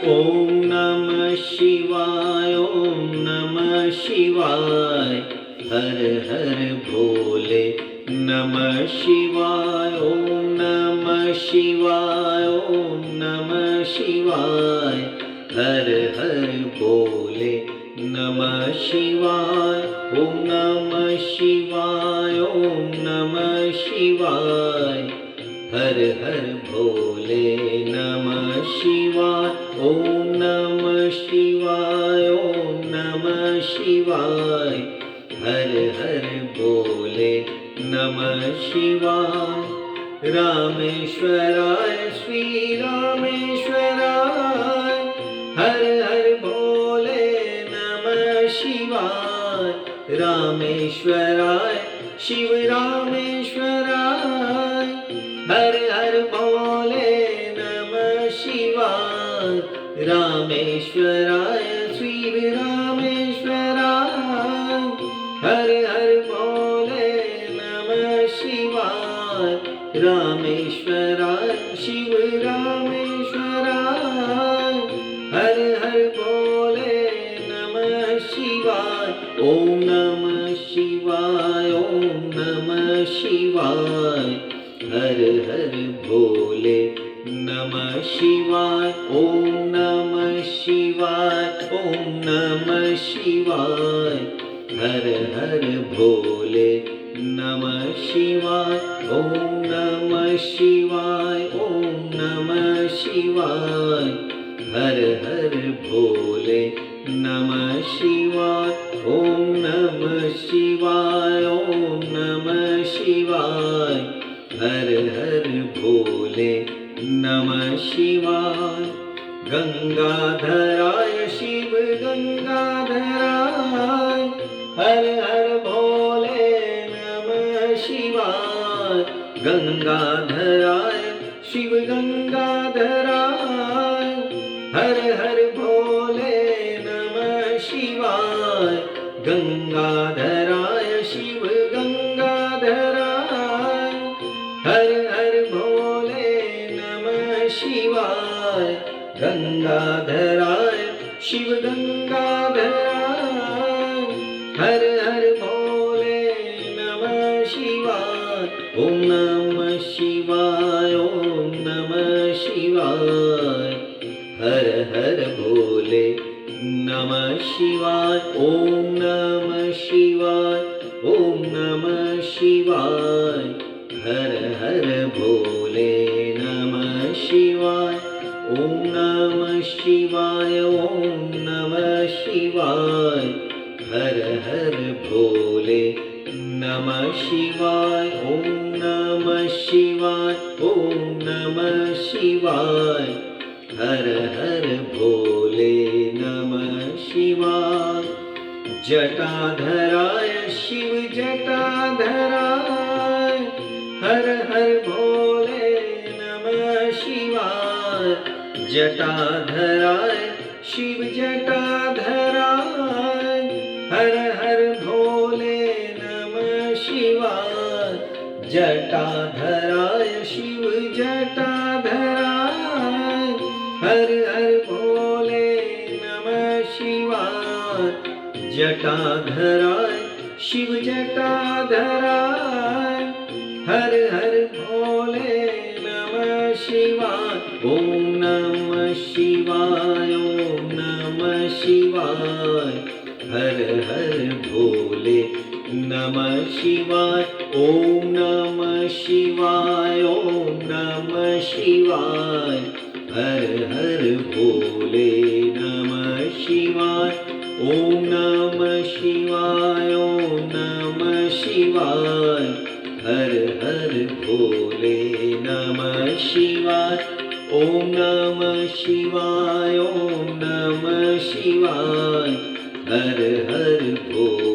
ओम नमः शिवाय, ओम नमः शिवाय, हर हर भोले नमः शिवाय, ओम नमः शिवाय, ओम नमः शिवाय, हर हर भोले नमः शिवाय, ओम नमः शिवाय, ओम नमः शिवाय, हर हर भोले नमः शिवाय, ओम नमः शिवाय, ओम नमः शिवाय, हर हर भोले नमः शिवाय। रामेश्वराय श्री रामेश्वराय, हर हर भोले नमः शिवाय। रामेश्वराय शिव रामेश्वराय, हर हर भोले नमः शिवाय। रामेश्वराय शिव रामेश्वराय, हर हर भोले नमः शिवाय। रामेश्वराय शिव रामेश्वराय, हर हर भोले नमः शिवाय। ओम नमः शिवाय, ओम नमः शिवाय, हर हर भोले नमः शिवाय। ओम नमः शिवाय, ओम नमः शिवाय, हर हर भोले नमः शिवाय। ओम नमः शिवाय, ओम नमः शिवाय, हर हर भोले नमः शिवाय। ओम नमः शिवाय, ओम नमः शिवाय, हर हर भोले नमः शिवाय। गंगाधराय शिव गंगाधराय, हर हर भोले नमः शिवाय। गंगाधराय शिव गंगाधराय, हर हर भोले नमः शिवाय। गंगाधराय शिव गंगाधराय, हर हर भोले नमः शिवाय। गंगाधराय शिव गंगाधराय, हर हर भोले नमः शिवाय। ओम नमः शिवाय, ओम नमः शिवाय, हर हर भोले नमः शिवाय। ओम नमः शिवाय, ओम नमः शिवाय, हर हर भोले नमः शिवाय। ओम नमः शिवाय, ओम नमः शिवाय, हर हर भोले नमः शिवाय। ओम नमः शिवाय, ओम नमः शिवाय, हर हर भोले नमः शिवाय। जटाधराय शिव जटाधराय, हर हर भोले नमः शिवाय। जटाधराय शिव जटाधराय, हर हर भोले नमः शिवाय। जटाधराय शिव जटाधराय, हर हर भोले नमः शिवाय। जटाधराय शिव जटाधराय, हर हर भोले नमः शिवाय। ओम नमः शिवाय, ओम नमः शिवाय, हर हर भोले नमः शिवाय। ओम नमः शिवाय, ओम नमः शिवाय, हर हर भोले नमः शिवाय। ओम नमः शिवाय, ओम नमः शिवाय, हर हर भोले नमः शिवाय। ओम नमः शिवाय, ओम नमः शिवाय, हर हर भोले